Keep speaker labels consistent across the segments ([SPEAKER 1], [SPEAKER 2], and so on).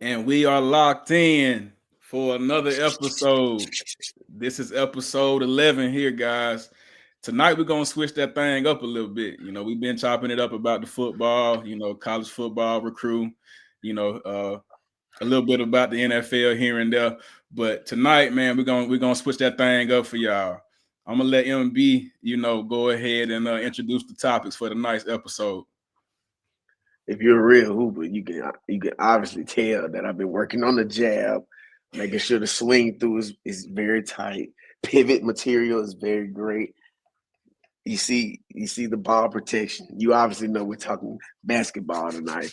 [SPEAKER 1] And we are locked in for another episode. This is episode 11 here, guys. Tonight we're gonna switch that thing up a little bit. We've been chopping it up about the football, college football recruit, you know, a little bit about the NFL here and there. But tonight, man, we're gonna switch that thing up for y'all. I'm gonna let MB, go ahead and introduce the topics for tonight's episode.
[SPEAKER 2] If you're a real hooper, you can obviously tell that I've been working on the jab, making sure the swing through is very tight. Pivot material is very great. You see the ball protection. You obviously know we're talking basketball tonight,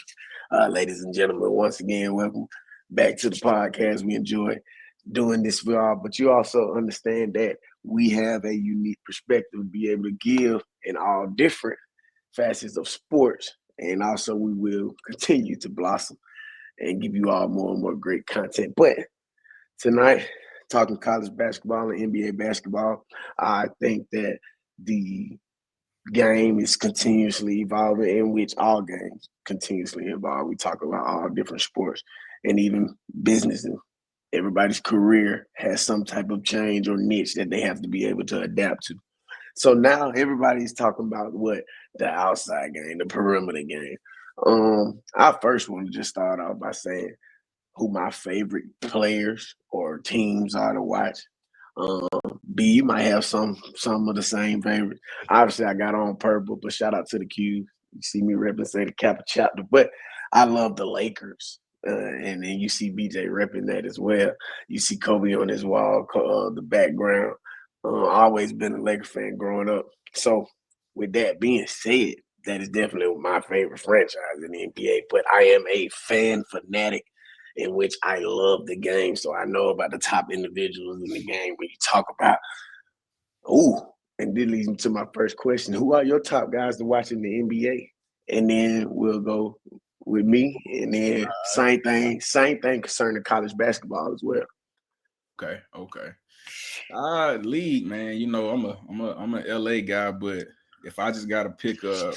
[SPEAKER 2] ladies and gentlemen. Once again, welcome back to the podcast. We enjoy doing this for y'all, but you also understand that we have a unique perspective to be able to give in all different facets of sports, and also we will continue to blossom and give you all more and more great content. But tonight, talking college basketball and NBA basketball, I think that the game is continuously evolving, in which all games continuously evolve. We talk about all different sports and even business. And everybody's career has some type of change or niche that they have to be able to adapt to. So now everybody's talking about what the outside game, the perimeter game. I first want to just start off by saying who my favorite players or teams are to watch. B, you might have some of the same favorites. Obviously, I got on purple, but shout out to the Q. You see me represent the Kappa chapter, but I love the Lakers. And then you see BJ repping that as well. You see Kobe on his wall, the background. Always been a Laker fan growing up. So, with that being said, that is definitely my favorite franchise in the NBA. But I am a fan fanatic in which I love the game. So I know about the top individuals in the game when you talk about, ooh, and this leads me to my first question. Who are your top guys to watch in the NBA? And then we'll go with me. And then same thing concerning college basketball as well.
[SPEAKER 1] Okay. League, man. I'm a LA guy, but if I just gotta pick a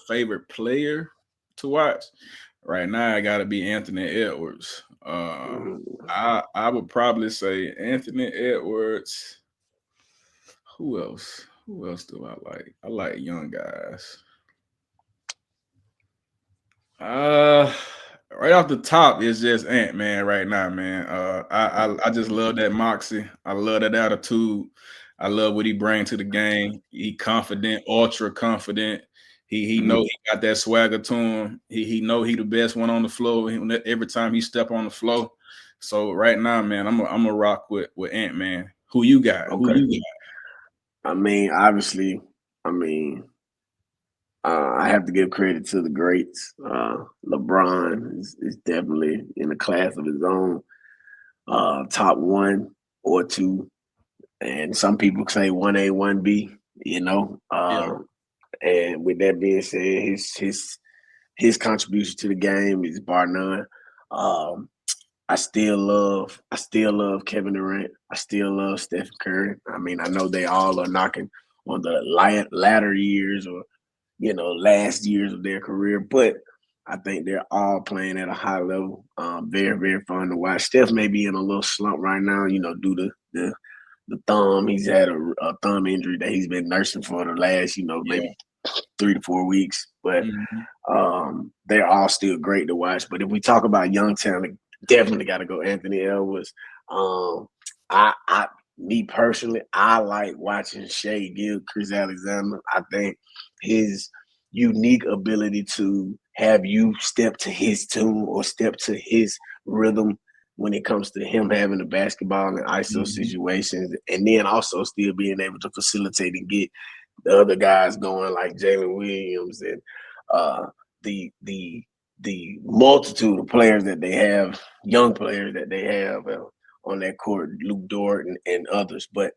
[SPEAKER 1] favorite player to watch, right now I gotta be Anthony Edwards.
[SPEAKER 2] Mm,
[SPEAKER 1] I would probably say Anthony Edwards. Who else? Who else do I like? I like young guys. Uh right off the top is just Ant Man right now, man. I just love that moxie. I love that attitude. I love what he brings to the game. He confident, ultra confident. He know
[SPEAKER 2] mm.
[SPEAKER 1] he got that swagger to him. He know he the best one on the floor every time he step on the floor. So right now, man, I'm a rock with Ant Man. Who you got? Who
[SPEAKER 2] Okay.
[SPEAKER 1] you got?
[SPEAKER 2] I mean, obviously, I mean, I have to give credit to the greats. LeBron is definitely in a class of his own, top one or two, and some people say 1A, 1B. You know,
[SPEAKER 1] Yeah,
[SPEAKER 2] and with that being said, his contribution to the game is bar none. Um, I still love Kevin Durant. I still love Stephen Curry. I mean, I know they all are knocking on the latter years or last years of their career. But I think they're all playing at a high level. Very, very fun to watch. Steph may be in a little slump right now, due to the thumb. He's had a thumb injury that he's been nursing for the last,
[SPEAKER 1] yeah.
[SPEAKER 2] maybe 3 to 4 weeks. But
[SPEAKER 1] Mhm.
[SPEAKER 2] they're all still great to watch. But if we talk about young talent, definitely got to go Anthony Edwards. Um, I, me personally, I like watching Shea Gill, Chris Alexander. I think his unique ability to have you step to his tune or step to his rhythm when it comes to him having the basketball in ISO
[SPEAKER 1] Mhm.
[SPEAKER 2] situations, and then also still being able to facilitate and get the other guys going like Jalen Williams and uh, the multitude of players that they have, young players that they have on that court, Luke Dort and others. But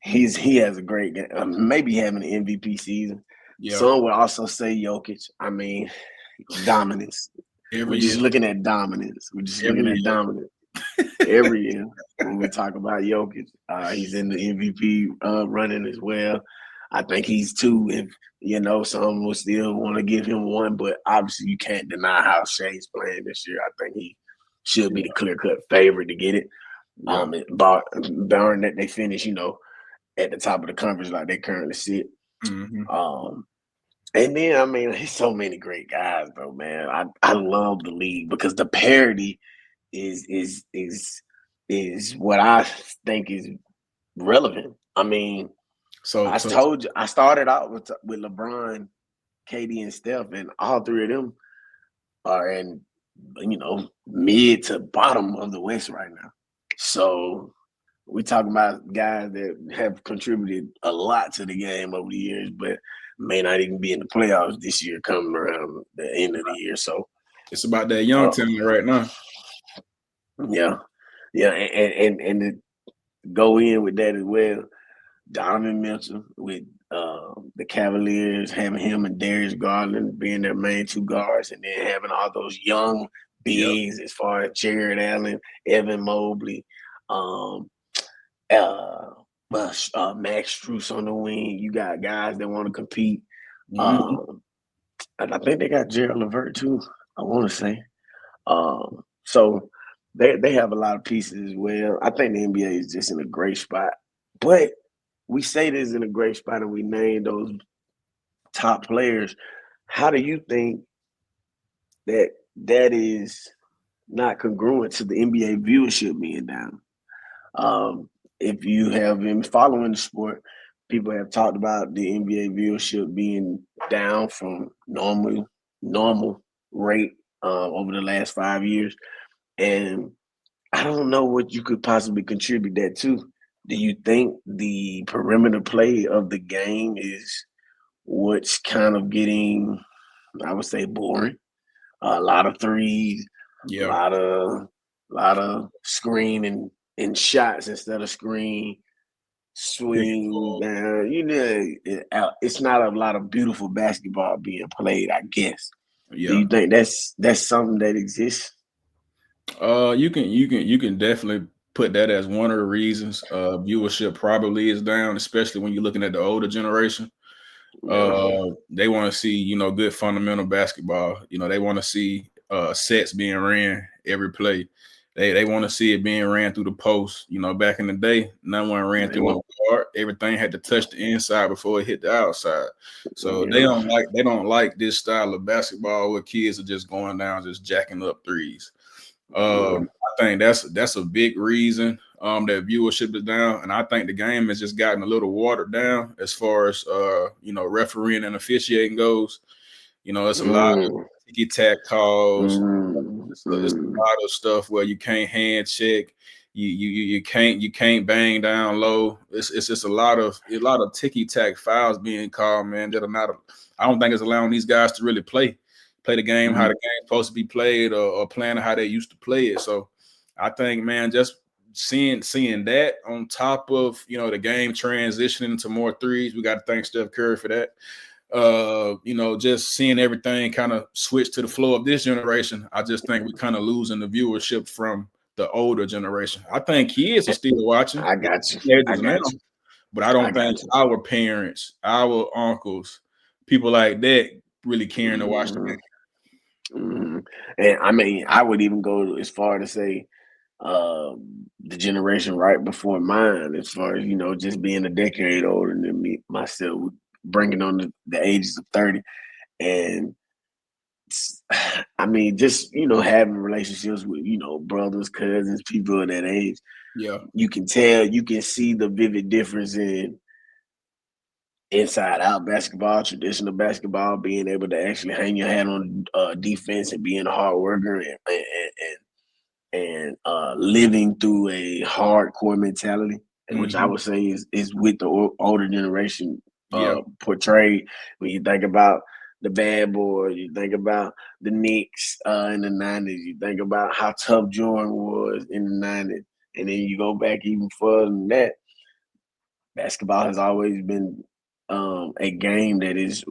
[SPEAKER 2] he has a great game. Maybe having an MVP season.
[SPEAKER 1] Yeah.
[SPEAKER 2] Some would also say Jokic. I mean, dominance. We're
[SPEAKER 1] Every year.
[SPEAKER 2] just looking at dominance. We're just looking
[SPEAKER 1] Every
[SPEAKER 2] at
[SPEAKER 1] year.
[SPEAKER 2] dominance every year when we talk about Jokic. He's in the MVP running as well. I think he's two. If some will still want to give him one, but obviously you can't deny how Shea's playing this year. I think should be the clear-cut favorite to get it.
[SPEAKER 1] Yeah.
[SPEAKER 2] Barring that they finish, at the top of the conference like they currently sit.
[SPEAKER 1] Mm-hmm.
[SPEAKER 2] And then there's so many great guys though, man. I love the league because the parity is what I think is relevant.
[SPEAKER 1] So
[SPEAKER 2] told you I started out with LeBron, KD, and Steph, and all three of them are in mid to bottom of the West right now. So we're talking about guys that have contributed a lot to the game over the years, but may not even be in the playoffs this year coming around the end of the year. So
[SPEAKER 1] it's about that young talent right now.
[SPEAKER 2] Yeah. And to go in with that as well, Donovan Mitchell with the Cavaliers, having him and Darius Garland being their main two guards, and then having all those young bigs as far as Jared Allen, Evan Mobley, Max Strus on the wing. You got guys that want to compete.
[SPEAKER 1] Mm-hmm.
[SPEAKER 2] And I think they got Gerald Levert too, I want to say. So they have a lot of pieces as well. I think the NBA is just in a great spot. But we say this in a great spot and we name those top players. How do you think that is not congruent to the NBA viewership being down? If you have been following the sport, people have talked about the NBA viewership being down from normal rate over the last 5 years. And I don't know what you could possibly contribute that to. Do you think the perimeter play of the game is what's kind of getting, I would say, boring? A lot of threes, a lot of screen and shots instead of screen, swing down. It's not a lot of beautiful basketball being played, I guess.
[SPEAKER 1] Yeah.
[SPEAKER 2] Do you think that's something that exists?
[SPEAKER 1] You can definitely put that as one of the reasons. Viewership probably is down, especially when you're looking at the older generation. They want to see, good fundamental basketball. They want to see sets being ran every play. They want to see it being ran through the post. Back in the day, no one ran through no guard. Everything had to touch the inside before it hit the outside. So they don't like this style of basketball where kids are just going down, just jacking up threes. I think that's a big reason that viewership is down, and I think the game has just gotten a little watered down as far as refereeing and officiating goes. It's a lot of ticky-tack calls. It's a lot of stuff where you can't hand check. You can't bang down low. It's just a lot of ticky-tack fouls being called, man. That are not. I don't think it's allowing these guys to really play the game how the game's supposed to be played, or playing how they used to play it. So I think, man, just seeing that on top of the game transitioning into more threes, we got to thank Steph Curry for that. Just seeing everything kind of switch to the flow of this generation, I just think we kind of losing the viewership from the older generation. I think kids are still watching.
[SPEAKER 2] I got you.
[SPEAKER 1] But I don't think our parents, our uncles, people like that really caring to watch the game.
[SPEAKER 2] And I would even go as far to say the generation right before mine, as far as just being a decade older than me myself, bringing on the ages of 30, and just having relationships with brothers, cousins, people of that age.
[SPEAKER 1] Yeah,
[SPEAKER 2] you can see the vivid difference in inside out basketball, traditional basketball, being able to actually hang your hat on defense and being a hard worker and living through a hardcore mentality, which I would say is with the older generation portrayed. When you think about the Bad Boys, you think about the Knicks in the 90s, you think about how tough Jordan was in the 90s, and then you go back even further than that. Basketball has always been a game that is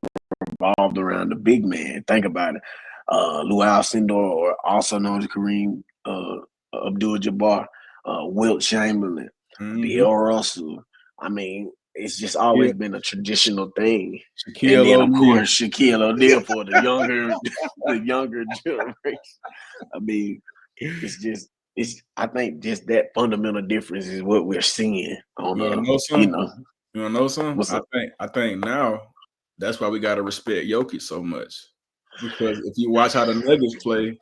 [SPEAKER 2] revolved around the big man. Think about it. Lou Alcindor, or also known as Kareem Abdul-Jabbar, Wilt Chamberlain, Bill Russell. It's just always been a traditional thing. And then, of course, Shaquille O'Neal for the younger generation. I think just that fundamental difference is what we're seeing on
[SPEAKER 1] You wanna know
[SPEAKER 2] you
[SPEAKER 1] something?
[SPEAKER 2] know,
[SPEAKER 1] You wanna know something?
[SPEAKER 2] what's up?
[SPEAKER 1] I think now that's why we gotta respect Jokic so much. Because if you watch how the Nuggets play,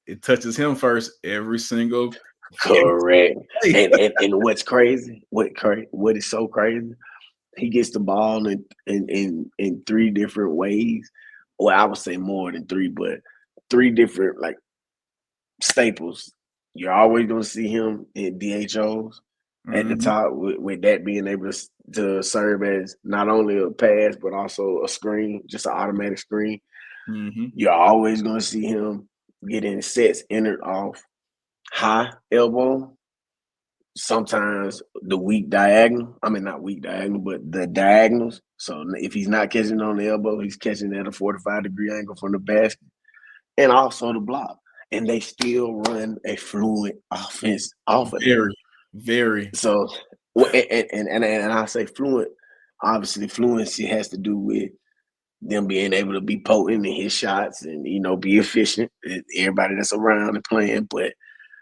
[SPEAKER 1] it touches him first every single
[SPEAKER 2] Correct.
[SPEAKER 1] play.
[SPEAKER 2] And what's crazy? What is so crazy? He gets the ball in three different ways. Well, I would say more than three, but three different like staples. You're always going to see him in DHOs at the
[SPEAKER 1] Mhm,
[SPEAKER 2] top, with that being able to serve as not only a pass but also a screen, just an automatic screen.
[SPEAKER 1] mhm,
[SPEAKER 2] You're always going to see him getting sets entered off high elbow, sometimes the weak diagonal. I mean, not weak diagonal, but the diagonals. So if he's not catching on the elbow, he's catching at a 45-degree angle from the basket, and also the block. And they still run a fluent offense off of that.
[SPEAKER 1] very, very.
[SPEAKER 2] So, and I say fluent. Obviously, fluency has to do with them being able to be potent in his shots and be efficient. And everybody that's around and playing. But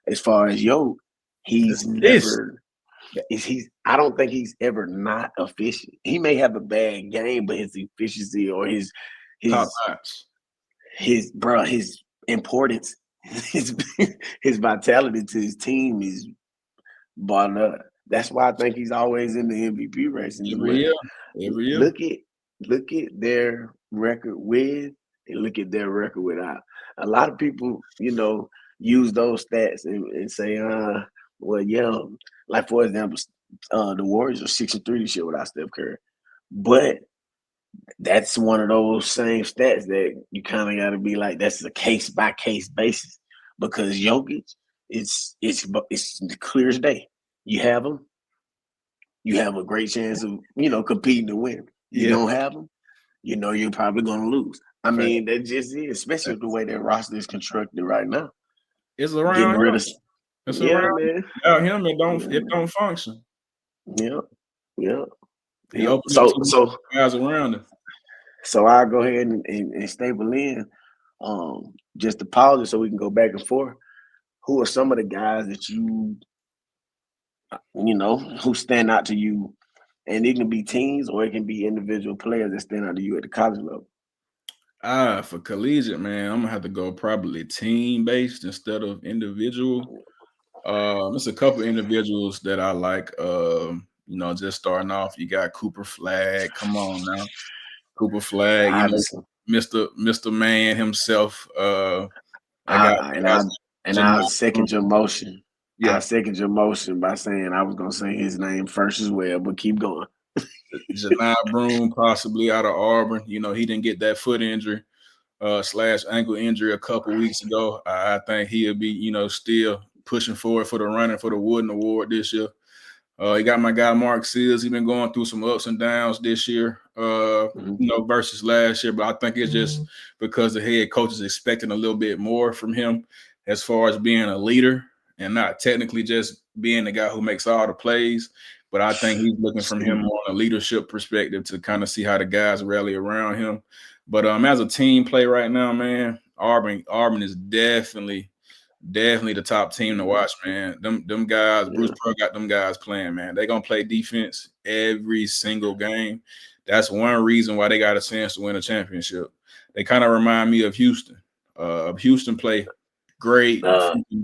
[SPEAKER 2] as far as he's
[SPEAKER 1] This
[SPEAKER 2] never I don't think he's ever not efficient. He may have a bad game, but his efficiency or
[SPEAKER 1] top
[SPEAKER 2] his
[SPEAKER 1] notch.
[SPEAKER 2] his importance, his his vitality to his team is bought up. That's why I think he's always in the MVP races.
[SPEAKER 1] Every
[SPEAKER 2] But
[SPEAKER 1] year. Every year.
[SPEAKER 2] look at their record with and look at their record without. A lot of people, use those stats and say, well, yeah, like for example, the Warriors are 6-3 this year without Steph Curry. But that's one of those same stats that you kind of got to be like, that's a case by case basis because Jokic, it's clear as day. You have him, you have a great chance of competing to win. You
[SPEAKER 1] Yeah.
[SPEAKER 2] don't have him, you're probably gonna lose. I
[SPEAKER 1] Fact,
[SPEAKER 2] mean, that just is, especially
[SPEAKER 1] fact.
[SPEAKER 2] with the way that roster is constructed right now.
[SPEAKER 1] It's
[SPEAKER 2] Getting
[SPEAKER 1] around
[SPEAKER 2] rid
[SPEAKER 1] him.
[SPEAKER 2] of,
[SPEAKER 1] It's
[SPEAKER 2] yeah,
[SPEAKER 1] around him.
[SPEAKER 2] man,
[SPEAKER 1] Without him, it don't function.
[SPEAKER 2] yeah, yeah,
[SPEAKER 1] He
[SPEAKER 2] yeah.
[SPEAKER 1] opened up
[SPEAKER 2] So,
[SPEAKER 1] too many
[SPEAKER 2] so,
[SPEAKER 1] guys around him.
[SPEAKER 2] so I'll go ahead and staple in, just to pause it so we can go back and forth. Who are some of the guys that who stand out to you? And it can be teams or it can be individual players that stand out to you at the college level.
[SPEAKER 1] For collegiate, man, I'm gonna have to go probably team based instead of individual. There's a couple individuals that I like. Just starting off, you got Cooper Flag. Come on now, Cooper Flag.
[SPEAKER 2] Obviously,
[SPEAKER 1] Mister Man himself. I got
[SPEAKER 2] I, and
[SPEAKER 1] guys,
[SPEAKER 2] I and
[SPEAKER 1] Janai
[SPEAKER 2] I'll second your motion.
[SPEAKER 1] Yeah,
[SPEAKER 2] I'll second your motion by saying I was gonna say his name first as well, but keep going.
[SPEAKER 1] Janai Broom possibly out of Auburn. He didn't get that foot injury / ankle injury a couple weeks ago. I think he'll be, still pushing forward for the running for the Wooden Award this year. You got my guy Mark Seals. He's been going through some ups and downs this year, versus last year. But I think it's just because the head coach is expecting a little bit more from him as far as being a leader and not technically just being the guy who makes all the plays. But I think he's looking from him on a leadership perspective to kind of see how the guys rally around him. But as a team play right now, man, Auburn is definitely the top team to watch, man. Them guys, Bruce Pearl got them guys playing, man. They're gonna play defense every single game. That's one reason why they got a chance to win a championship. They kind of remind me of Houston. Houston play great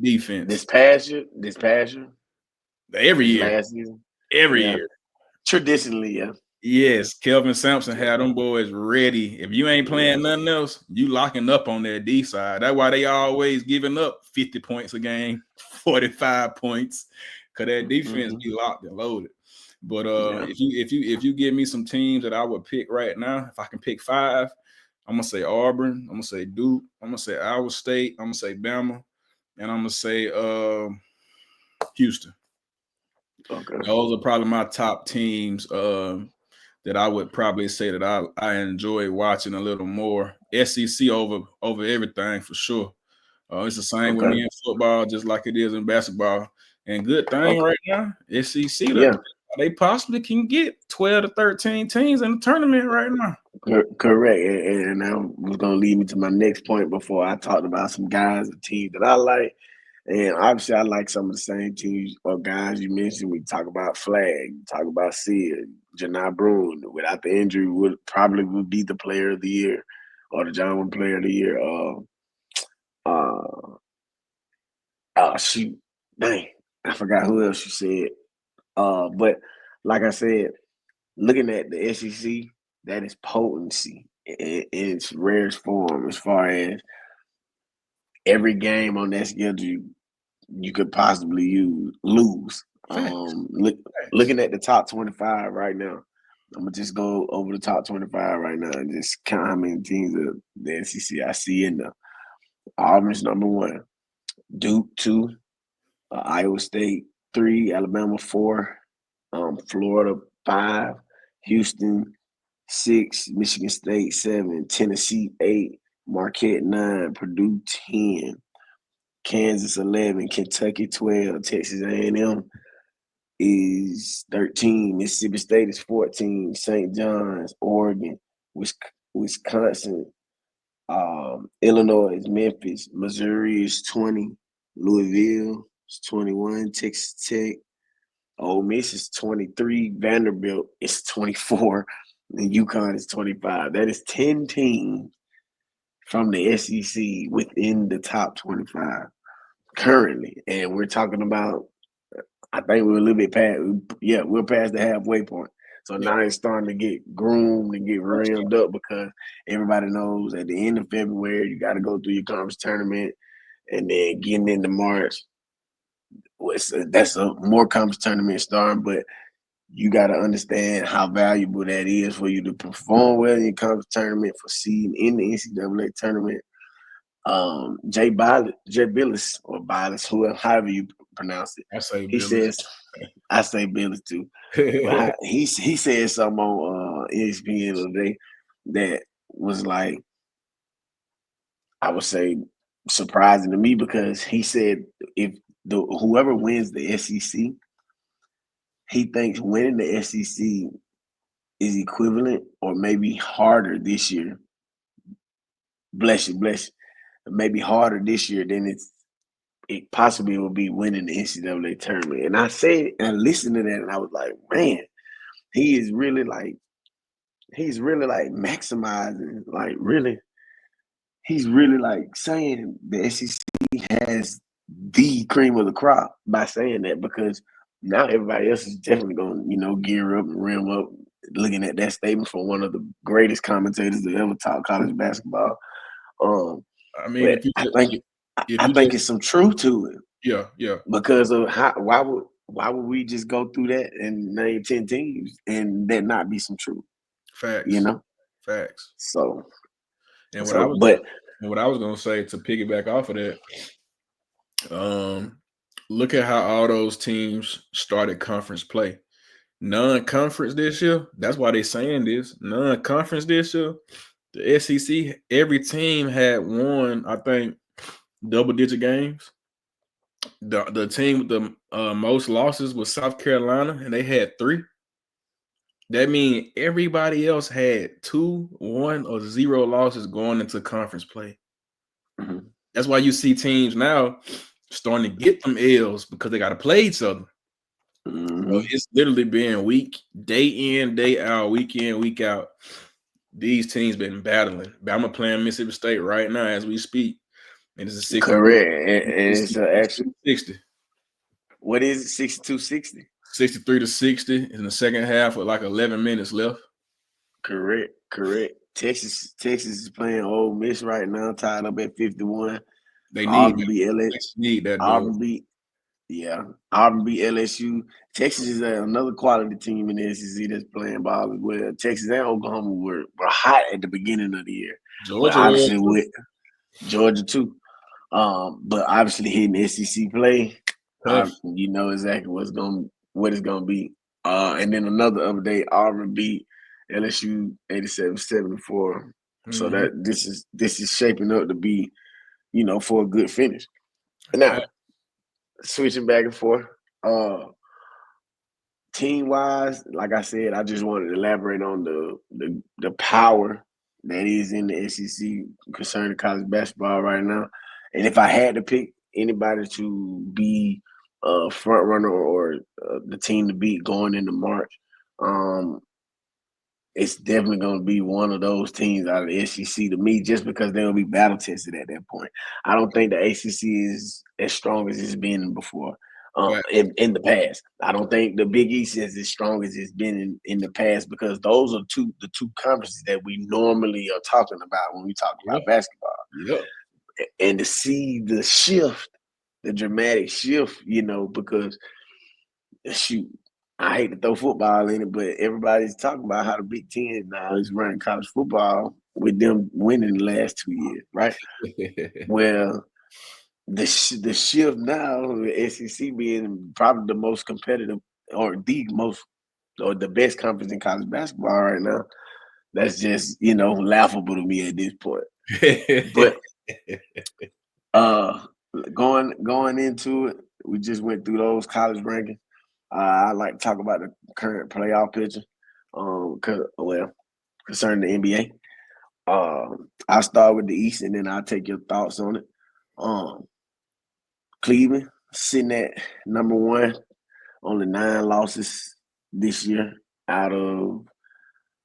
[SPEAKER 1] defense
[SPEAKER 2] This past year,
[SPEAKER 1] every
[SPEAKER 2] this
[SPEAKER 1] year.
[SPEAKER 2] last season,
[SPEAKER 1] Every
[SPEAKER 2] yeah,
[SPEAKER 1] year.
[SPEAKER 2] traditionally, yeah.
[SPEAKER 1] Yes, Kelvin Sampson had them boys ready. If you ain't playing nothing else, you locking up on that D side. That's why they always giving up 50 points a game, 45 points, because that defense be locked and loaded. But if you give me some teams that I would pick right now, if I can pick 5, I'm gonna say Auburn, I'm gonna say Duke, I'm gonna say Iowa State, I'm gonna say Bama, and I'm gonna say Houston.
[SPEAKER 2] Okay.
[SPEAKER 1] Those are probably my top teams. That I would probably say that I enjoy watching a little more. SEC over everything for sure. It's the same with me
[SPEAKER 2] Okay.
[SPEAKER 1] in football, just like it is in basketball. And good thing
[SPEAKER 2] Okay.
[SPEAKER 1] right now, SEC
[SPEAKER 2] Yeah.
[SPEAKER 1] they possibly can get 12 to 13 teams in the tournament right now.
[SPEAKER 2] Correct. And that was going to lead me to my next point before I talked about some guys and teams that I like. And obviously, I like some of the same teams or guys you mentioned. We talk about Flag, talk about Sid, Janai Bruin. Without the injury, would be the player of the year or the John Wayne player of the year. Shoot, dang, I forgot who else you said. But like I said, looking at the SEC, that is potency in its rarest form. As far as every game on that schedule, you could possibly lose.
[SPEAKER 1] Facts.
[SPEAKER 2] Looking at the top 25 right now, I'm gonna just go over the top 25 right now and just count how many teams of the SEC I see in there. Auburn's number 1, Duke 2, Iowa State 3, Alabama 4, Florida 5, Houston 6, Michigan State 7, Tennessee 8, Marquette 9, Purdue 10, Kansas 11, Kentucky 12, Texas A&M is 13, Mississippi State is 14, St. John's, Oregon, Wisconsin, Illinois is Memphis, Missouri is 20, Louisville is 21, Texas Tech, Ole Miss is 23, Vanderbilt is 24, and UConn is 25. That is 10 teams from the SEC within the top 25 currently. And we're talking about, I think we're a little bit past, we're past the halfway point. So now it's starting to get groomed and get ramped up because everybody knows at the end of February, you got to go through your conference tournament. And then getting into March, that's a more conference tournament starting, but you got to understand how valuable that is for you to perform well in your conference tournament, for seeding in the NCAA tournament. Jay Billis or Billis, however you pronounce it.
[SPEAKER 1] I say
[SPEAKER 2] He
[SPEAKER 1] Billis.
[SPEAKER 2] says, I say Billis too. But he said something on ESPN the other day that was like, I would say, surprising to me because he said if whoever wins the SEC, he thinks winning the SEC is equivalent or maybe harder this year. Bless you. Maybe harder this year than it possibly will be winning the NCAA tournament. And I said, and I listened to that, and I was like, man, he's really like maximizing, he's really like saying the SEC has the cream of the crop by saying that, because now everybody else is definitely going to, gear up and rim up, looking at that statement from one of the greatest commentators that ever taught college basketball.
[SPEAKER 1] I mean,
[SPEAKER 2] I think it's some truth to it.
[SPEAKER 1] Yeah.
[SPEAKER 2] Because of why would we just go through that and name 10 teams and that not be some truth?
[SPEAKER 1] Facts. Facts.
[SPEAKER 2] So,
[SPEAKER 1] what I was gonna say to piggyback off of that, look at how all those teams started conference play. Non-conference this year. That's why they're saying this. Non-conference this year. The SEC, every team had won, I think, double-digit games. The team with the most losses was South Carolina, and they had 3. That means everybody else had 2, 1, or 0 losses going into conference play.
[SPEAKER 2] Mm-hmm.
[SPEAKER 1] That's why you see teams now starting to get them L's because they got to play each other.
[SPEAKER 2] Mm-hmm.
[SPEAKER 1] So it's literally being day in, day out, week in, week out. These teams been battling. Bama playing Mississippi State right now as we speak. And it's a 60.
[SPEAKER 2] Correct. And it's actually
[SPEAKER 1] 60.
[SPEAKER 2] What is it? 62-60?
[SPEAKER 1] 63-60 in the second half with like 11 minutes left.
[SPEAKER 2] Correct. Texas is playing Ole Miss right now, tied up at 51.
[SPEAKER 1] They
[SPEAKER 2] Auburn
[SPEAKER 1] need that.
[SPEAKER 2] Auburn beat LSU. Texas is another quality team in the SEC that's playing ball as well. Texas and Oklahoma were hot at the beginning of the year.
[SPEAKER 1] Georgia,
[SPEAKER 2] but obviously with Georgia too. But obviously hitting SEC play, you know exactly what it's gonna be. And then another update: Auburn beat LSU 87-74. Mm-hmm. So that this is shaping up to be, for a good finish. Now, switching back and forth, team wise, like I said, I just wanted to elaborate on the power that is in the SEC concerning college basketball right now. And if I had to pick anybody to be a front runner or the team to beat going into March. It's definitely going to be one of those teams out of the SEC to me, just because they'll be battle tested at that point. I don't think the ACC is as strong as it's been before.
[SPEAKER 1] Right.
[SPEAKER 2] In the past, I don't think the Big East is as strong as it's been in the past, because those are the two conferences that we normally are talking about when we talk
[SPEAKER 1] Yep.
[SPEAKER 2] about basketball.
[SPEAKER 1] Yep.
[SPEAKER 2] And to see the shift, the dramatic shift, because shoot, I hate to throw football in it, but everybody's talking about how the Big Ten now is running college football with them winning the last 2 years, right? Well, the shift now, the SEC being probably the most competitive or the best conference in college basketball right now, that's just laughable to me at this point. But going into it, we just went through those college rankings. I like to talk about the current playoff picture, concerning the NBA. I'll start with the East, and then I'll take your thoughts on it. Cleveland sitting at number one, only 9 losses this year out of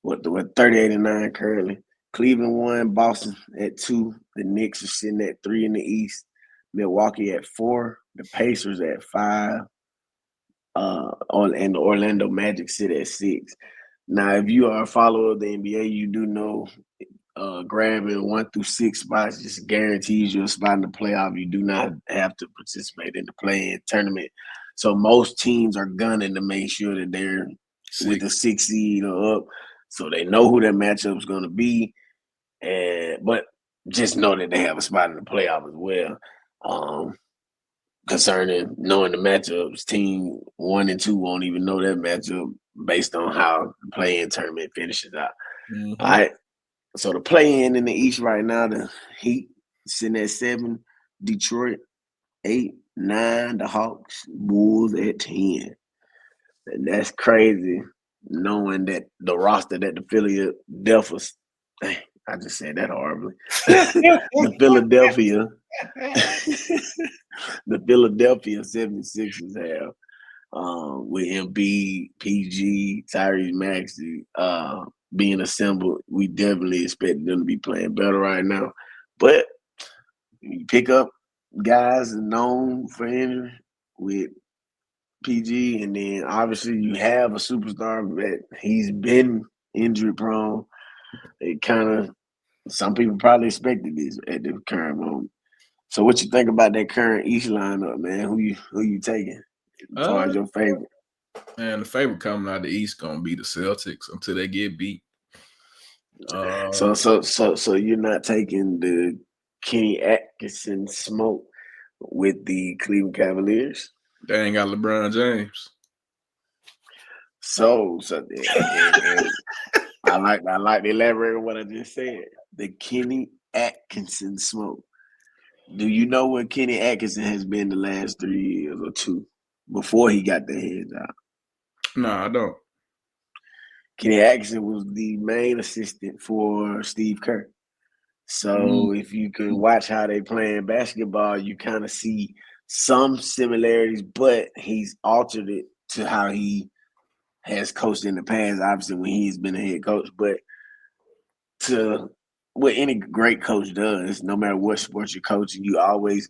[SPEAKER 2] what 38 and 9 currently. Cleveland 1, Boston at 2. The Knicks are sitting at 3 in the East. Milwaukee at 4. The Pacers at 5. And the Orlando Magic sit at 6. Now, if you are a follower of the NBA, you do know grabbing 1 through 6 spots just guarantees you a spot in the playoff. You do not have to participate in the play-in tournament. So most teams are gunning to make sure that they're with the 6 seed or up, so they know who their matchup is going to be. But just know that they have a spot in the playoff as well. Concerning knowing the matchups, team 1 and 2 won't even know that matchup based on how the play-in tournament finishes out.
[SPEAKER 1] Mm-hmm.
[SPEAKER 2] All right. So the play-in in the East right now, the Heat sitting at 7, Detroit 8, 9, the Hawks, Bulls at 10. And that's crazy, knowing that the roster that the Philadelphia, I just said that horribly. the Philadelphia 76ers have, with Embiid, PG, Tyrese Maxey being assembled. We definitely expect them to be playing better right now. But you pick up guys known for injury with PG, and then obviously you have a superstar that he's been injury prone. It kind of, some people probably expected this at the current moment. So what you think about that current East lineup, man? Who you taking as far as your favorite?
[SPEAKER 1] Man, the favorite coming out of the East gonna be the Celtics until they get beat.
[SPEAKER 2] So you're not taking the Kenny Atkinson smoke with the Cleveland Cavaliers?
[SPEAKER 1] They ain't got LeBron James.
[SPEAKER 2] And I like to elaborate on what I just said. The Kenny Atkinson smoke. Do you know what Kenny Atkinson has been the last 3 years or 2 before he got the head job?
[SPEAKER 1] No, I don't.
[SPEAKER 2] Kenny Atkinson was the main assistant for Steve Kerr. So if you can watch how they playing basketball, you kind of see some similarities, but he's altered it to how he has coached in the past, obviously when he's been a head coach. But to what any great coach does, no matter what sport you're coaching, you always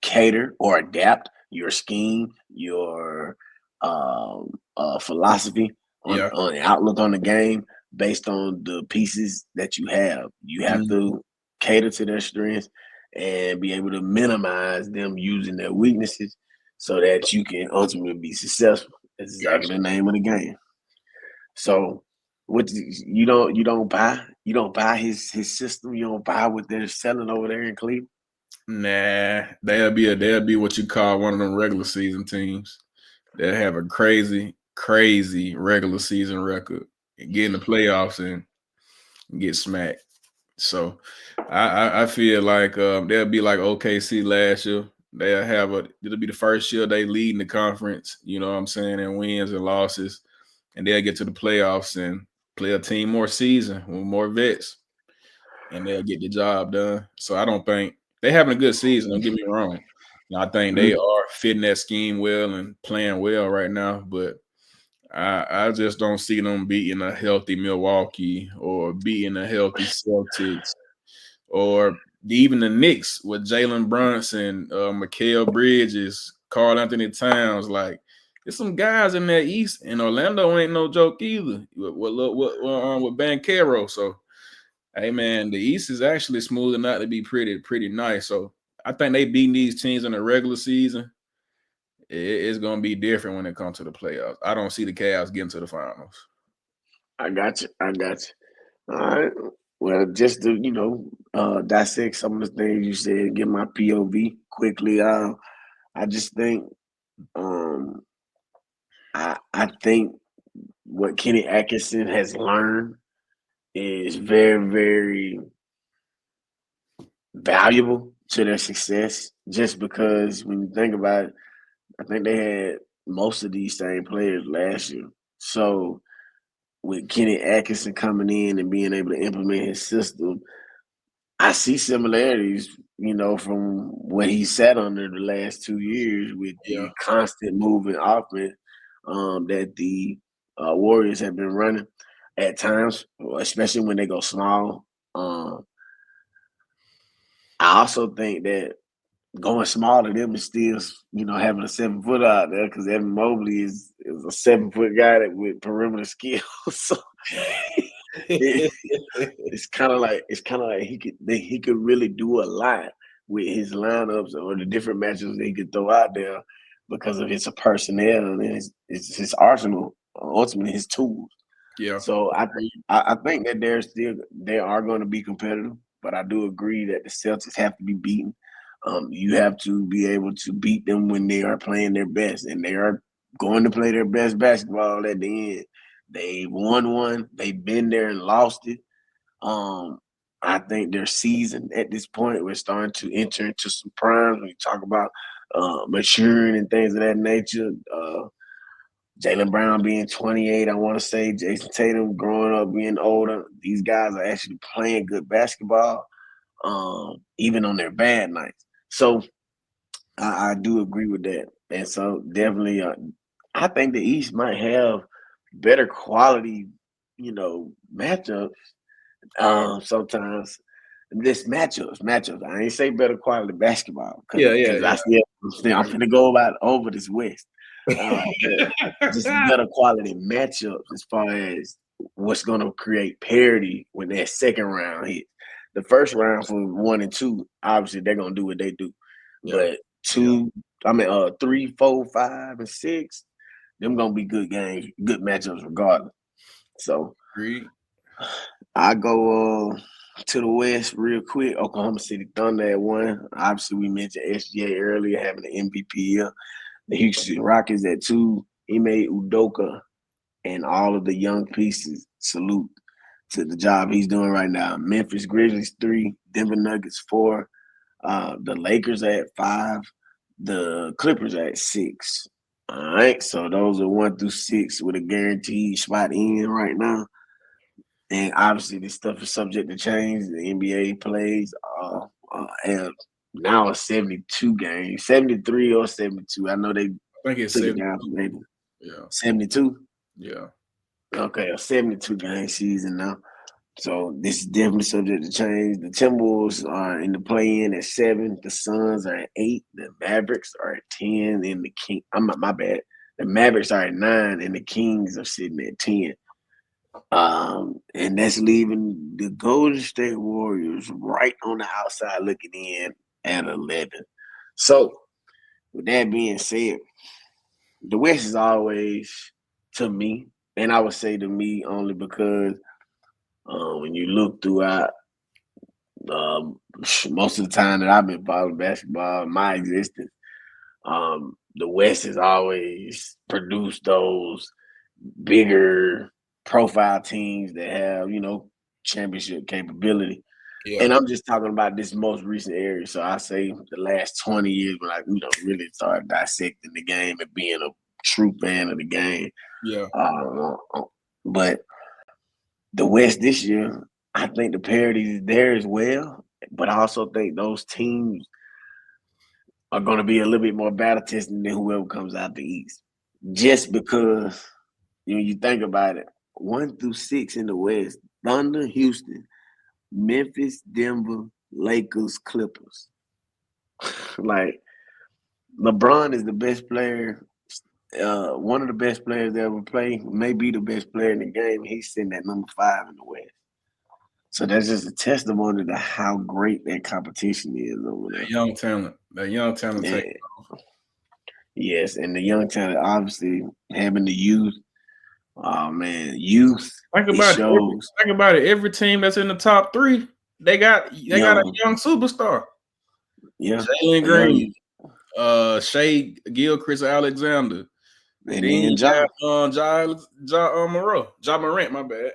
[SPEAKER 2] cater or adapt your scheme, your philosophy on the outlook on the game based on the pieces that you have. You have to cater to their strengths and be able to minimize them using their weaknesses so that you can ultimately be successful. That's exactly the name of the game. So what you don't buy his system, you don't buy what they're selling over there in Cleveland?
[SPEAKER 1] Nah, they'll be what you call one of them regular season teams. They'll have a crazy regular season record and get in the playoffs and get smacked. So I feel like they'll be like OKC last year. It'll be the first year they lead in the conference, you know what I'm saying, and wins and losses. And they'll get to the playoffs and play a team more season with more vets. And they'll get the job done. So I don't think they're having a good season, don't get me wrong. I think they are fitting that scheme well and playing well right now, but I just don't see them beating a healthy Milwaukee or beating a healthy Celtics or even the Knicks with Jalen Brunson, Mikal Bridges, Karl Anthony Towns. Like, there's some guys in that East, and Orlando ain't no joke either. With Banchero. So, hey man, the East is actually smoothing out to be pretty nice. So, I think they beating these teams in the regular season. It's gonna be different when it comes to the playoffs. I don't see the Cavs getting to the finals.
[SPEAKER 2] I got you. I got you. All right. Well, just to dissect some of the things you said, get my POV quickly. I just think, um, I think what Kenny Atkinson has learned is very, very valuable to their success. Just because when you think about it, I think they had most of these same players last year. So with Kenny Atkinson coming in and being able to implement his system, I see similarities, from what he sat under the last 2 years with
[SPEAKER 1] Yeah.
[SPEAKER 2] the constant moving offense that the Warriors have been running at times, especially when they go small. I also think that going small to them is still, having a 7 foot out there because Evan Mobley is a 7 foot guy with perimeter skills. So it, it's kind of like he could really do a lot with his lineups or the different matchups that he could throw out there because of his personnel and his arsenal, ultimately his tools.
[SPEAKER 1] Yeah.
[SPEAKER 2] So I think that they are going to be competitive, but I do agree that the Celtics have to be beaten. You have to be able to beat them when they are playing their best, and they are going to play their best basketball at the end. They won one. They've been there and lost it. I think their season at this point we're starting to enter into some primes. When you talk about maturing and things of that nature. Jaylen Brown being 28, I want to say Jason Tatum growing up being older. These guys are actually playing good basketball, even on their bad nights. So I do agree with that, and so definitely, I think the East might have better quality, matchups. Sometimes this matchups. I ain't say better quality basketball
[SPEAKER 1] Yeah,
[SPEAKER 2] because
[SPEAKER 1] yeah,
[SPEAKER 2] I'm gonna go about over this West. But just better quality matchups as far as what's going to create parity when that second round hits. The first round for 1 and 2, obviously they're going to do what they do.
[SPEAKER 1] yeah.
[SPEAKER 2] But 3, 4, 5, and 6, them going to be good games, good matchups regardless. So
[SPEAKER 1] Agreed.
[SPEAKER 2] I go to the West real quick. Oklahoma City Thunder at 1. Obviously, we mentioned SGA earlier having an MVP year. The Houston Rockets at 2. Ime Udoka and all of the young pieces. Salute to the job he's doing right now. Memphis Grizzlies 3. Denver Nuggets 4. The Lakers at 5. The Clippers at 6. All right, so those are 1 through 6 with a guaranteed spot in right now. And obviously, this stuff is subject to change. The NBA plays and now a 72 game, 73 or 72. I know they
[SPEAKER 1] I think it's
[SPEAKER 2] took it
[SPEAKER 1] 70.
[SPEAKER 2] down from maybe
[SPEAKER 1] Yeah.
[SPEAKER 2] 72.
[SPEAKER 1] Yeah.
[SPEAKER 2] Okay, a 72 game season now. So this is definitely subject to change. The Timberwolves are in the play-in at 7. The Suns are at 8. The Mavericks are at 10. And the King, my bad. The Mavericks are at 9, and the Kings are sitting at 10. And that's leaving the Golden State Warriors right on the outside looking in at 11. So, with that being said, the West is always, to me, and I would say to me only because when you look throughout most of the time that I've been following basketball in my existence, the West has always produced those bigger profile teams that have, championship capability.
[SPEAKER 1] Yeah.
[SPEAKER 2] And I'm just talking about this most recent area. So I say the last 20 years when I, really started dissecting the game and being a true fan of the game.
[SPEAKER 1] Yeah.
[SPEAKER 2] But the West this year, I think the parity is there as well. But I also think those teams are going to be a little bit more battle testing than whoever comes out the East. Just because you think about it, 1 through 6 in the West: Thunder, Houston, Memphis, Denver, Lakers, Clippers. Like, LeBron is the best player, one of the best players to ever play, maybe the best player in the game. He's sitting at number 5 in the West. So that's just a testimony to how great that competition is over there.
[SPEAKER 1] That young talent take
[SPEAKER 2] And, yes, and the young talent, obviously having the youth. Oh man, youth.
[SPEAKER 1] Think
[SPEAKER 2] It
[SPEAKER 1] about it.
[SPEAKER 2] shows.
[SPEAKER 1] Think about it. Every team that's in the top 3, they got a young superstar.
[SPEAKER 2] Yeah,
[SPEAKER 1] Jalen Green, Shea Gilchrist Alexander.
[SPEAKER 2] and
[SPEAKER 1] Then
[SPEAKER 2] then
[SPEAKER 1] you
[SPEAKER 2] Ja.
[SPEAKER 1] got Ja Morant, my bad.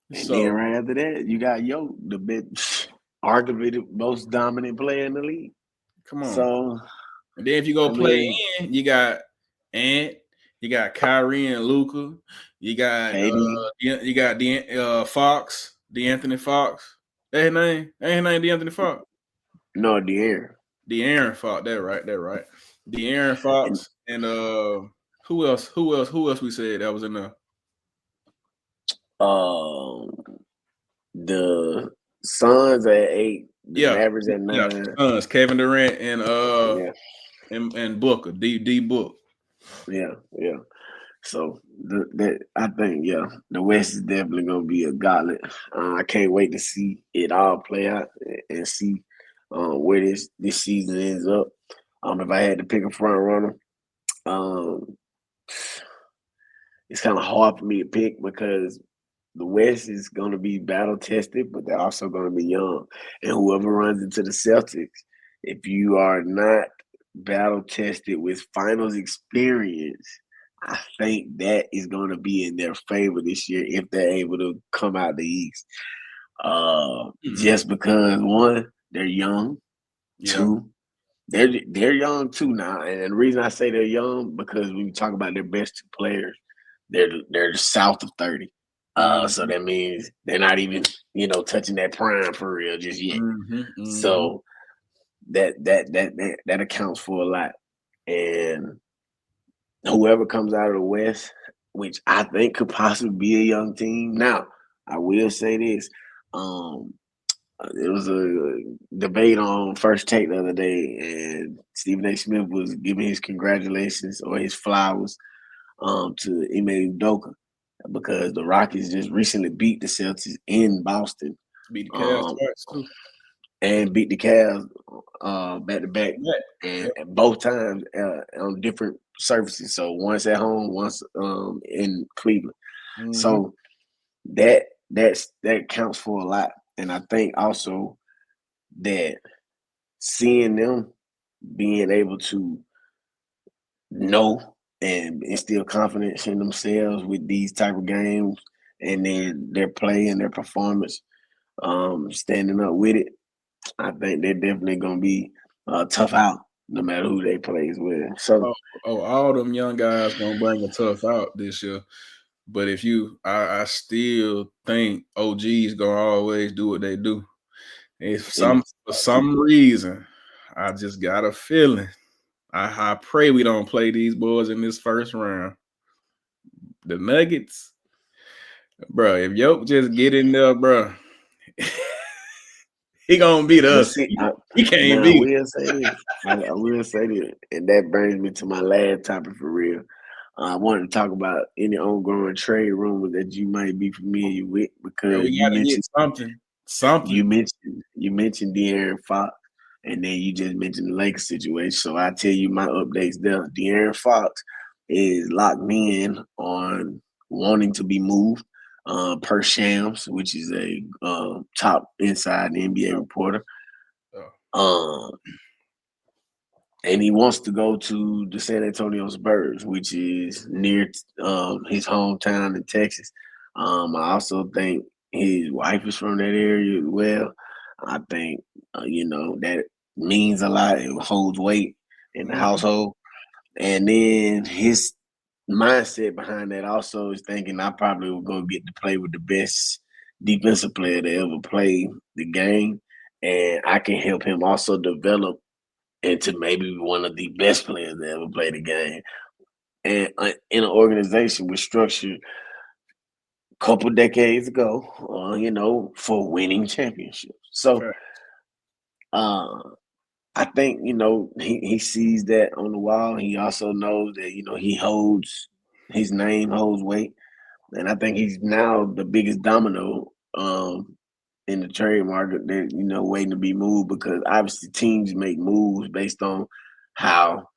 [SPEAKER 2] And
[SPEAKER 1] So
[SPEAKER 2] then right after that, you got the arguably the most dominant player in the league.
[SPEAKER 1] come on.
[SPEAKER 2] So,
[SPEAKER 1] and then if you go play in, you got Ant, you got Kyrie and Luka, you got Fox, DeAnthony Fox. That his name? Ain't his name DeAnthony Fox?
[SPEAKER 2] No,
[SPEAKER 1] De'Aaron Fox. That right. De'Aaron Fox and who else? Who else we said that was in there?
[SPEAKER 2] The Suns at 8, the Mavericks at 9.
[SPEAKER 1] The Suns, Kevin Durant and and Booker, D Book.
[SPEAKER 2] Yeah. So I think the West is definitely gonna be a gauntlet. I can't wait to see it all play out and see where this season ends up. If I had to pick a front runner, it's kind of hard for me to pick because the West is going to be battle tested, but they're also going to be young. And whoever runs into the Celtics, if you are not battle tested with finals experience, I think that is going to be in their favor this year if they're able to come out the East. Just because, one, they're young.
[SPEAKER 1] Yeah.
[SPEAKER 2] 2, they're young too now. And the reason I say they're young, because when you talk about their best 2 players, they're south of 30. So that means they're not even, touching that prime for real just yet. So that accounts for a lot. And whoever comes out of the West, which I think could possibly be a young team. Now, I will say this. There was a debate on First Take the other day, and Stephen A. Smith was giving his congratulations or his flowers to Ime Udoka, because the Rockets just recently beat the Celtics in Boston.
[SPEAKER 1] Beat the Cavs twice too.
[SPEAKER 2] And beat the Cavs back to back, and both times on different surfaces. So once at home, once in Cleveland. So that counts for a lot. And I think also that seeing them being able to know and instill confidence in themselves with these type of games, and then their play and their performance, standing up with it, I think they're definitely going to be tough out no matter who they plays with. So,
[SPEAKER 1] all them young guys going to bring a tough out this year. But if I still think OG's going to always do what they do. If for some reason, I just got a feeling. I pray we don't play these boys in this first round. The Nuggets, bro, if Yoke just get in there, bro, he gonna beat us. He can't beat.
[SPEAKER 2] I will say this, and that brings me to my last topic for real. I wanted to talk about any ongoing trade rumors that you might be familiar with, because you mentioned
[SPEAKER 1] something.
[SPEAKER 2] You mentioned De'Aaron Fox, and then you just mentioned the Lakers situation. So I tell you my updates there. De'Aaron Fox is locked in on wanting to be moved, per Shams, which is a top inside NBA reporter. And he wants to go to the San Antonio Spurs, which is near his hometown in Texas. I also think his wife is from that area as well. I think that means a lot. It holds weight in the household. And then his mindset behind that also is thinking, I probably will go get to play with the best defensive player to ever play the game, and I can help him also develop into maybe one of the best players that ever played the game. And in an organization with structure a couple decades ago, for winning championships. So uh, I think, he sees that on the wall. He also knows that, his name holds weight. And I think he's now the biggest domino in the trade market that, waiting to be moved, because obviously teams make moves based on how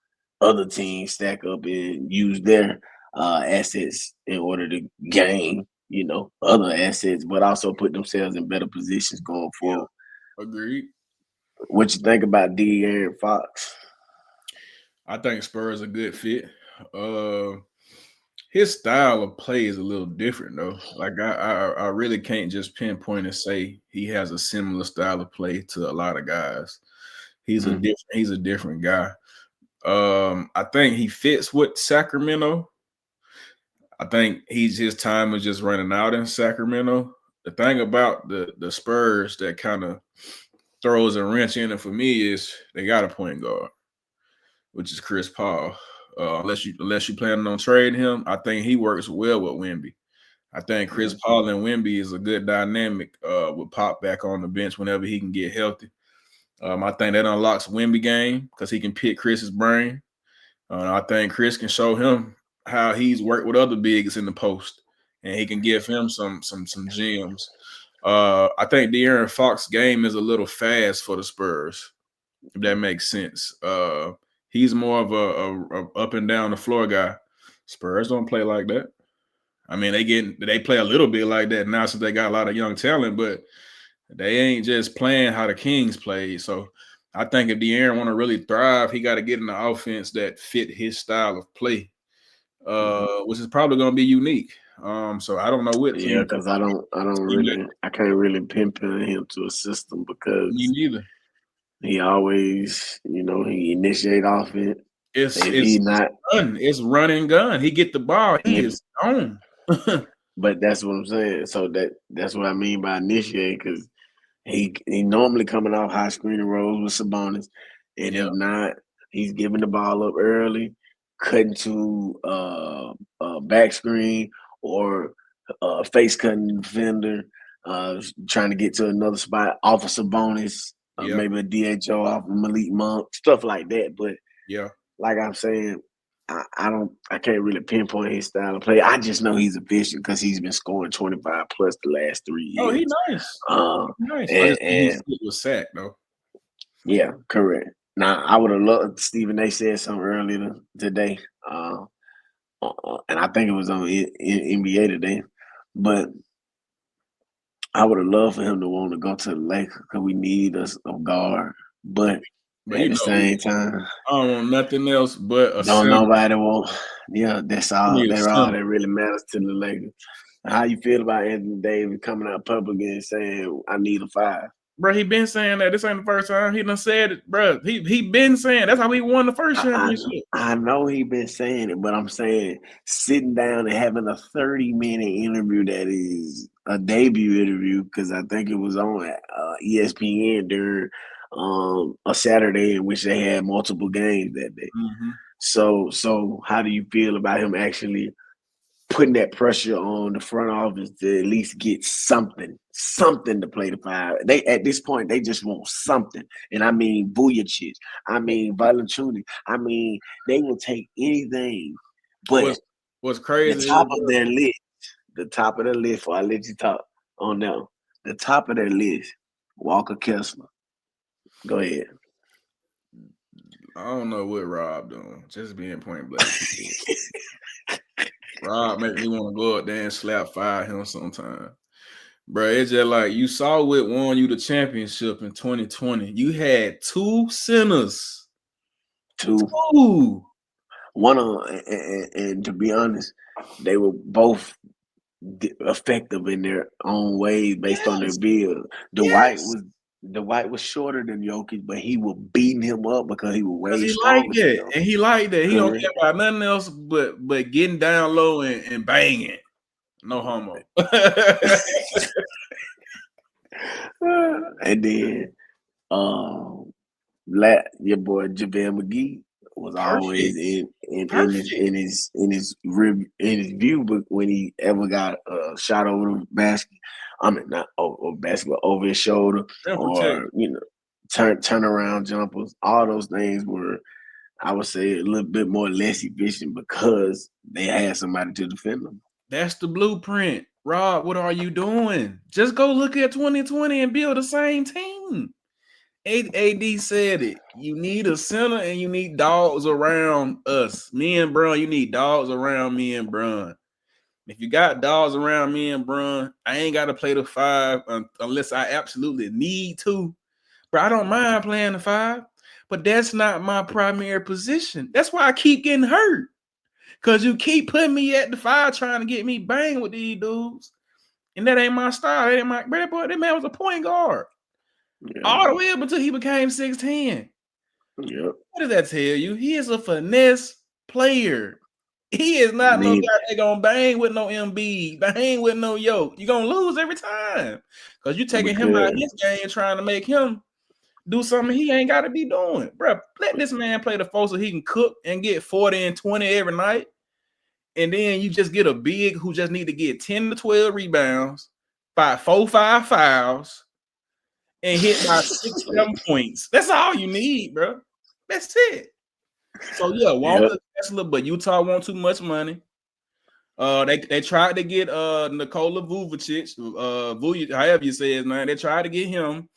[SPEAKER 2] other teams stack up and use their assets in order to gain, other assets, but also put themselves in better positions going forward.
[SPEAKER 1] Agreed.
[SPEAKER 2] What you think about De'Aaron Fox?
[SPEAKER 1] I think Spurs a good fit. His style of play is a little different though. Like I really can't just pinpoint and say he has a similar style of play to a lot of guys. He's a different guy. I think he fits with Sacramento. I think his time is just running out in Sacramento. The thing about the Spurs that kind of throws a wrench in it for me is they got a point guard, which is Chris Paul. Unless you planning on trading him, I think he works well with Wemby. I think Chris Paul and Wemby is a good dynamic with Pop back on the bench whenever he can get healthy. I think that unlocks Wemby game because he can pick Chris's brain. I think Chris can show him how he's worked with other bigs in the post, and he can give him some gems. I think De'Aaron Fox game is a little fast for the Spurs, if that makes sense. He's more of a up and down the floor guy. Spurs don't play like that. I mean, they play a little bit like that now since they got a lot of young talent, but they ain't just playing how the Kings played. So I think if De'Aaron want to really thrive, he got to get in the offense that fit his style of play, which is probably going to be unique. So I don't know what
[SPEAKER 2] Yeah,
[SPEAKER 1] team.
[SPEAKER 2] because I can't really pinpoint him to a system,
[SPEAKER 1] Me
[SPEAKER 2] because
[SPEAKER 1] neither.
[SPEAKER 2] he always, he initiate offense. If he not,
[SPEAKER 1] It's run and gun. He get the ball, he
[SPEAKER 2] yeah,
[SPEAKER 1] is on.
[SPEAKER 2] but that's what I'm saying. So that's what I mean by initiate, because he normally coming off high screening rolls with Sabonis, and
[SPEAKER 1] Yeah.
[SPEAKER 2] if not, he's giving the ball up early, cutting to back screen, or face cutting the defender, trying to get to another spot off of Sabonis,
[SPEAKER 1] Yeah.
[SPEAKER 2] maybe a DHO off of Malik Monk, stuff like that. But
[SPEAKER 1] Yeah.
[SPEAKER 2] like I'm saying, I can't really pinpoint his style of play. I just know he's efficient because he's been scoring 25 plus the last 3
[SPEAKER 1] Oh, he
[SPEAKER 2] years.
[SPEAKER 1] nice. Nice. I
[SPEAKER 2] And,
[SPEAKER 1] just think he's good with sack though.
[SPEAKER 2] yeah, correct. Now I would have loved Stephen A said something earlier today, and I think it was on NBA today, but I would have loved for him to want to go to the Lakers because we need us a guard. But
[SPEAKER 1] But
[SPEAKER 2] at the same time,
[SPEAKER 1] I don't want nothing else but a
[SPEAKER 2] don't
[SPEAKER 1] center.
[SPEAKER 2] nobody want. Yeah, that's
[SPEAKER 1] I
[SPEAKER 2] all.
[SPEAKER 1] need a
[SPEAKER 2] That's all
[SPEAKER 1] center.
[SPEAKER 2] that really matters to the Lakers. How you feel about Anthony Davis coming out publicly and saying, "I need a 5"?
[SPEAKER 1] Bro, he been saying that. This ain't the first time he done said it, bro. He been saying that's how he won the first championship.
[SPEAKER 2] I know he been saying it, but I'm saying sitting down and having a 30-minute interview that is a debut interview, because I think it was on ESPN during a Saturday in which they had multiple games that day.
[SPEAKER 1] Mm-hmm.
[SPEAKER 2] So how do you feel about him actually putting that pressure on the front office to at least get something to play the 5? They at this point they just want something, and I mean Vujacic, I mean Valanciunas, I mean they will take anything. But
[SPEAKER 1] What's
[SPEAKER 2] the
[SPEAKER 1] crazy
[SPEAKER 2] top
[SPEAKER 1] is,
[SPEAKER 2] of their list, before I let you talk on them, the top of their list, Walker Kessler. Go ahead.
[SPEAKER 1] I don't know what Rob doing. Just being point blank. Rob make me want to go up there and slap fire him sometime. Bro, it's just like you saw what won you the championship in 2020. You had 2 centers.
[SPEAKER 2] 2.
[SPEAKER 1] 2.
[SPEAKER 2] One on, and to be honest, they were both effective in their own way based on their
[SPEAKER 1] Yes.
[SPEAKER 2] build.
[SPEAKER 1] Yes.
[SPEAKER 2] Dwight was shorter than Jokic, but he was beating him up because he was
[SPEAKER 1] Because
[SPEAKER 2] way
[SPEAKER 1] he liked
[SPEAKER 2] stronger than
[SPEAKER 1] it.
[SPEAKER 2] him.
[SPEAKER 1] And he liked that. He don't
[SPEAKER 2] Correct.
[SPEAKER 1] care about nothing else but getting down low and banging. No homo.
[SPEAKER 2] And then um your boy JaVale McGee was always
[SPEAKER 1] Perfect.
[SPEAKER 2] in his
[SPEAKER 1] Perfect.
[SPEAKER 2] view, but when he ever got a shot over the basket, I mean not over basketball over his shoulder,
[SPEAKER 1] Rim protect.
[SPEAKER 2] or turn around jumpers, all those things were, I would say, a little bit more less efficient because they had somebody to defend them.
[SPEAKER 1] That's the blueprint. Rob, what are you doing? Just go look at 2020 and build the same team. AD said it. You need a center and you need dogs around us. Me and Brun, you need dogs around me and Brun. If you got dogs around me and Brun, I ain't got to play the 5 unless I absolutely need to. But I don't mind playing the 5, but that's not my primary position. That's why I keep getting hurt. Because you keep putting me at the 5 trying to get me banged with these dudes. And that ain't my style. That ain't my boy. That man was a point guard.
[SPEAKER 2] Yeah.
[SPEAKER 1] All the way up until he became 6'10".
[SPEAKER 2] Yep.
[SPEAKER 1] What does that tell you? He is a finesse player. He is not no guy that gonna bang with no MB, bang with no yoke. You're gonna lose every time. Because you're taking him out of his game trying to make him do something he ain't got to be doing. Bro, let this man play the 4 so he can cook and get 40 and 20 every night. And then you just get a big who just need to get 10 to 12 rebounds, by 4-5 fouls, and hit by 6-7 points. That's all you need, bro. That's it. So yeah, Walker Kessler, but Utah want too much money. They tried to get Nikola Vucevic, however you say his name. They tried to get him.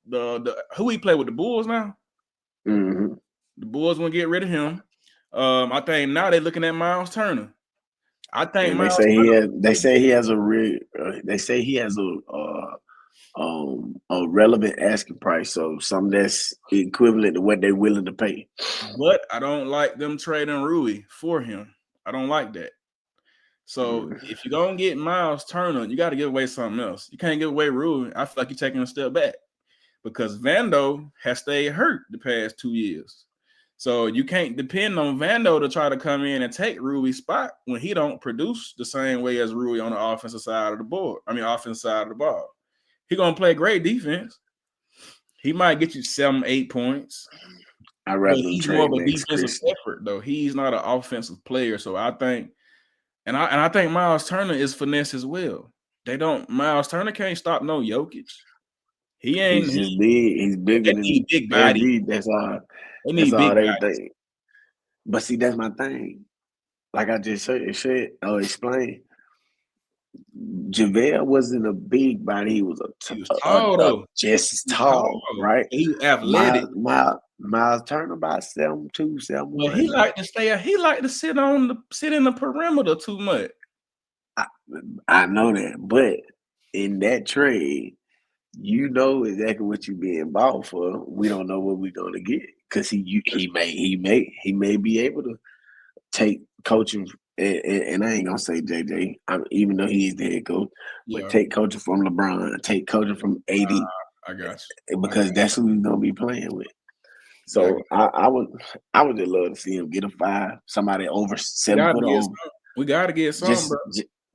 [SPEAKER 1] The who he play with, the Bulls now.
[SPEAKER 2] Mm-hmm.
[SPEAKER 1] The Bulls want to get rid of him. I think now they're looking at Miles Turner. I think
[SPEAKER 2] And
[SPEAKER 1] Miles
[SPEAKER 2] they say he has a a relevant asking price, so something that's equivalent to what they're willing to pay.
[SPEAKER 1] But I don't like them trading Rui for him. I don't like that. So if you're gonna get Miles Turner, you got to give away something else. You can't give away Rui. I feel like you're taking a step back because Vando has stayed hurt the past 2 years. So you can't depend on Vando to try to come in and take Rui's spot when he don't produce the same way as Rui on the offensive side of the board. Offensive side of the ball. He gonna play great defense. He might get you 7-8 points.
[SPEAKER 2] I'd
[SPEAKER 1] But
[SPEAKER 2] rather them
[SPEAKER 1] he's more
[SPEAKER 2] trade
[SPEAKER 1] of a
[SPEAKER 2] Max
[SPEAKER 1] defensive
[SPEAKER 2] Christie.
[SPEAKER 1] effort, though. He's not an offensive player. So I think, and I think Miles Turner is finesse as well. Miles Turner can't stop no Jokic. He ain't.
[SPEAKER 2] He's just big. He's bigger
[SPEAKER 1] They need
[SPEAKER 2] than
[SPEAKER 1] big body.
[SPEAKER 2] MB. That's all.
[SPEAKER 1] They
[SPEAKER 2] That's
[SPEAKER 1] need big
[SPEAKER 2] all they
[SPEAKER 1] bodies.
[SPEAKER 2] think. But see, that's my thing. Like I just explained, JaVale wasn't a big body. He was
[SPEAKER 1] He was tall though.
[SPEAKER 2] just as
[SPEAKER 1] He was
[SPEAKER 2] tall,
[SPEAKER 1] tall.
[SPEAKER 2] right?
[SPEAKER 1] He was athletic.
[SPEAKER 2] Miles Turner about 7'2", 7'1".
[SPEAKER 1] But he liked to stay. He liked to sit in the perimeter too much.
[SPEAKER 2] I know that, but in that trade, you know exactly what you're being bought for. We don't know what we're gonna get because he may be able to take coaching, and I ain't gonna say JJ, even though he's the head coach, but take coaching from LeBron, take coaching from AD,
[SPEAKER 1] I got
[SPEAKER 2] because that's who he's gonna be playing with. So I would just love to see him get a 5, somebody over 7 foot over.
[SPEAKER 1] We gotta get some, bro.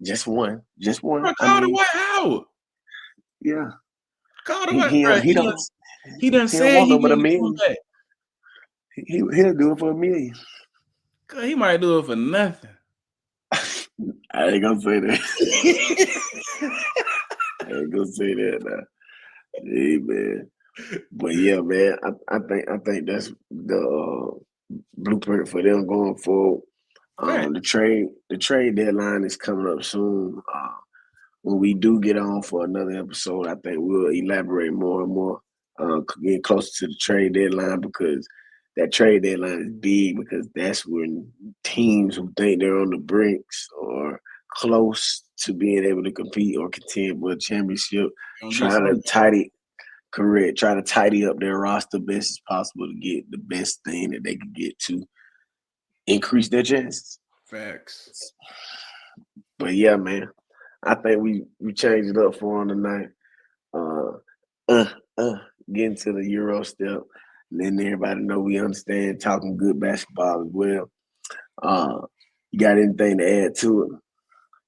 [SPEAKER 2] Just one.
[SPEAKER 1] Bro, call the White House.
[SPEAKER 2] Yeah.
[SPEAKER 1] Call the White House. He done said
[SPEAKER 2] want
[SPEAKER 1] he
[SPEAKER 2] no but
[SPEAKER 1] want
[SPEAKER 2] $1 million.
[SPEAKER 1] Back.
[SPEAKER 2] He'll do it for $1 million.
[SPEAKER 1] He might do it for nothing.
[SPEAKER 2] I ain't gonna say that. I ain't gonna say that now. Hey man. But yeah, man, I think that's the blueprint for them going forward. The trade deadline is coming up soon. When we do get on for another episode, I think we'll elaborate more and more, getting closer to the trade deadline, because that trade deadline is big, because that's when teams who think they're on the brinks or close to being able to compete or contend for a championship, try to tidy up their roster best as possible to get the best thing that they can get to increase their chances.
[SPEAKER 1] Facts.
[SPEAKER 2] But yeah, man, I think we changed it up for them tonight. Getting to the Euro step, and then everybody know we understand talking good basketball as well. You got anything to add to it?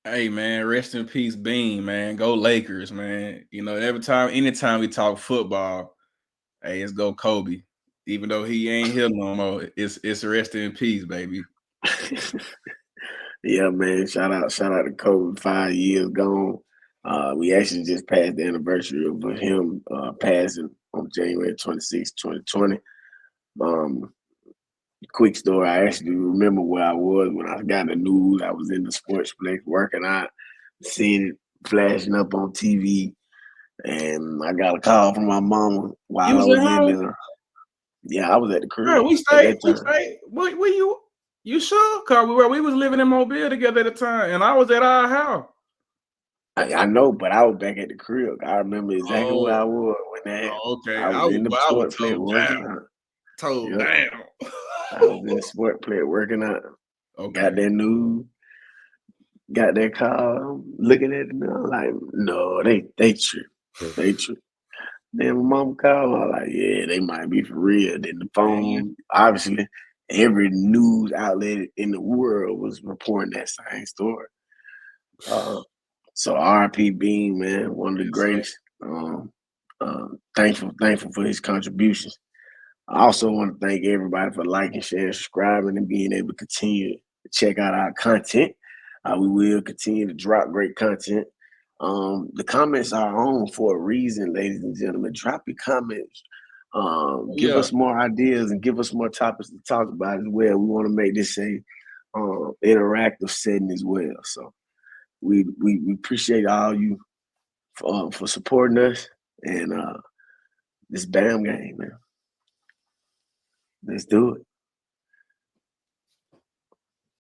[SPEAKER 1] Hey man, rest in peace, Bean, man. Go Lakers, man. Anytime we talk football, hey, let's go Kobe. even though he ain't here no more, it's rest in peace, baby.
[SPEAKER 2] Yeah, man. Shout out to Kobe. 5 years gone. We actually just passed the anniversary of him passing on January 26, 2020. Quick story, I actually remember where I was when I got the news. I was in the sportsplex working out, seeing it flashing up on TV, and I got a call from my mama
[SPEAKER 1] You
[SPEAKER 2] while I
[SPEAKER 1] was at
[SPEAKER 2] was in
[SPEAKER 1] home?
[SPEAKER 2] there. Yeah, I was at the
[SPEAKER 1] Bro,
[SPEAKER 2] crib
[SPEAKER 1] we
[SPEAKER 2] at
[SPEAKER 1] stayed.
[SPEAKER 2] that
[SPEAKER 1] We
[SPEAKER 2] time.
[SPEAKER 1] stayed. Were you sure? Cause we was living in Mobile together at the time, and I was at our house.
[SPEAKER 2] I know, but I was back at the crib. I remember exactly where I
[SPEAKER 1] Oh,
[SPEAKER 2] was when that happened.
[SPEAKER 1] okay.
[SPEAKER 2] I was in the
[SPEAKER 1] I was
[SPEAKER 2] sportsplex
[SPEAKER 1] told
[SPEAKER 2] working
[SPEAKER 1] down.
[SPEAKER 2] out.
[SPEAKER 1] Told
[SPEAKER 2] Yep.
[SPEAKER 1] down.
[SPEAKER 2] I was in the sportsplex working out.
[SPEAKER 1] Okay.
[SPEAKER 2] Got that news. Got that call. Looking at it now, like, no, they trip. They trip. Then my mom called. I was like, yeah, they might be for real. Then the phone, obviously, every news outlet in the world was reporting that same story. So RP Bean, man, one of the
[SPEAKER 1] Yes, sir.
[SPEAKER 2] greatest. Thankful for his contributions. I also want to thank everybody for liking, sharing, subscribing, and being able to continue to check out our content. We will continue to drop great content. The comments are on for a reason, ladies and gentlemen. Drop your comments. Give
[SPEAKER 1] Yeah.
[SPEAKER 2] us more ideas and give us more topics to talk about as well. We want to make this a interactive setting as well. So we appreciate all you for supporting us and this BAM game, man. Let's do it.